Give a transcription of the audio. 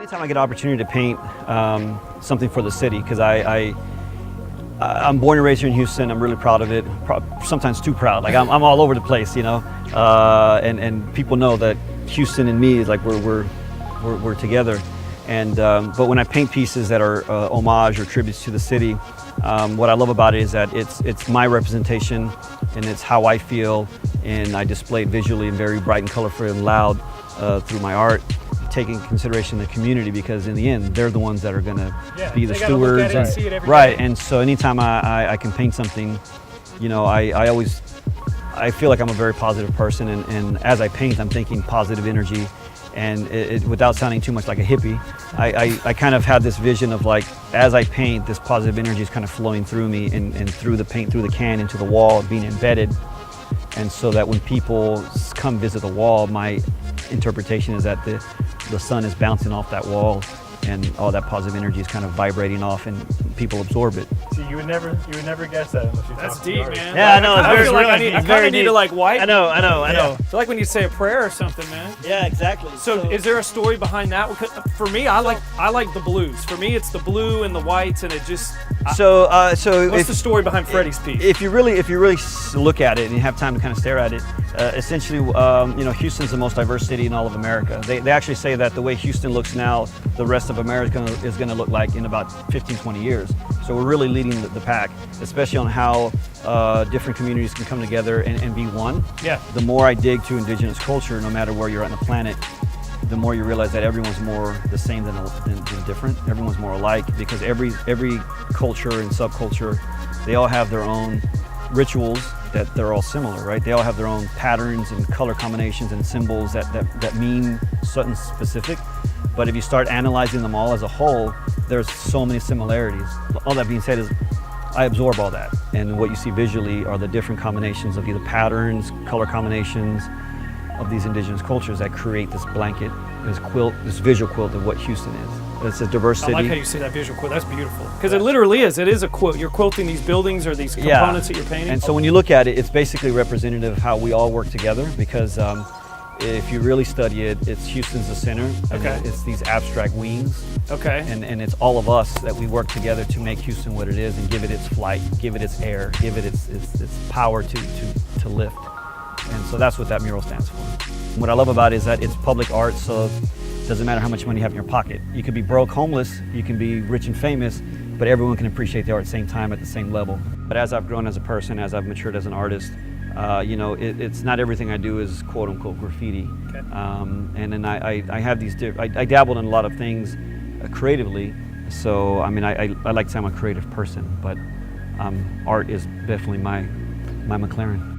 Anytime I get an opportunity to paint something for the city, because I'm born and raised here in Houston. I'm really proud of it. Sometimes too proud. Like I'm all over the place, you know. And people know that Houston and me is like we're together. And but when I paint pieces that are homage or tributes to the city, what I love about it is that it's my representation and it's how I feel, and I display it visually and very bright and colorful and loud through my art, taking consideration the community, because in the end they're the ones that are going to be the stewards, and see it every right day. And so anytime I can paint something, you know, I feel like I'm a very positive person, and as I paint I'm thinking positive energy, and without sounding too much like a hippie, I kind of have this vision of like, as I paint, this positive energy is kind of flowing through me and through the paint, through the can, into the wall, being embedded. And so that when people come visit the wall, my interpretation is that the sun is bouncing off that wall, and all that positive energy is kind of vibrating off, and people absorb it. See, you would never guess that unless you That's talk to deep, the artist. man. Yeah, I know. I feel like I it's kind of need to like wipe. I know. I feel like when you say a prayer or something, man. Yeah, exactly. So is there a story behind that? For me, I like the blues. For me, it's the blue and the whites, and it just. So What's the story behind Freddie's piece? If you really look at it and you have time to kind of stare at it, essentially, you know, Houston's the most diverse city in all of America. They actually say that the way Houston looks now, the rest of America is going to look like in about 15-20 years. So we're really leading the pack, especially on how different communities can come together and be one. Yeah. The more I dig to indigenous culture, no matter where you're on the planet, the more you realize that everyone's more the same than different. Everyone's more alike, because every culture and subculture, they all have their own rituals that they're all similar, right? They all have their own patterns and color combinations and symbols that mean something specific. But if you start analyzing them all as a whole, there's so many similarities. All that being said is, I absorb all that, and what you see visually are the different combinations of either patterns, color combinations of these indigenous cultures that create this blanket, this quilt, this visual quilt of what Houston is. It's a diverse city. I like how you say that visual quilt. That's beautiful. Because it literally is. It is a quilt. You're quilting these buildings or these components that you're painting. And so when you look at it, it's basically representative of how we all work together, because if you really study it, it's Houston's the center. Okay. And it's these abstract wings. Okay. And it's all of us that we work together to make Houston what it is, and give it its flight, give it its air, give it its power to lift. And so that's what that mural stands for. What I love about it is that it's public art, so it doesn't matter how much money you have in your pocket. You could be broke, homeless, you can be rich and famous, but everyone can appreciate the art at the same time, at the same level. But as I've grown as a person, as I've matured as an artist, you know, it's not everything I do is quote unquote graffiti. Okay. And then I have these I dabbled in a lot of things creatively. So I mean, I like to say I'm a creative person, but art is definitely my McLaren.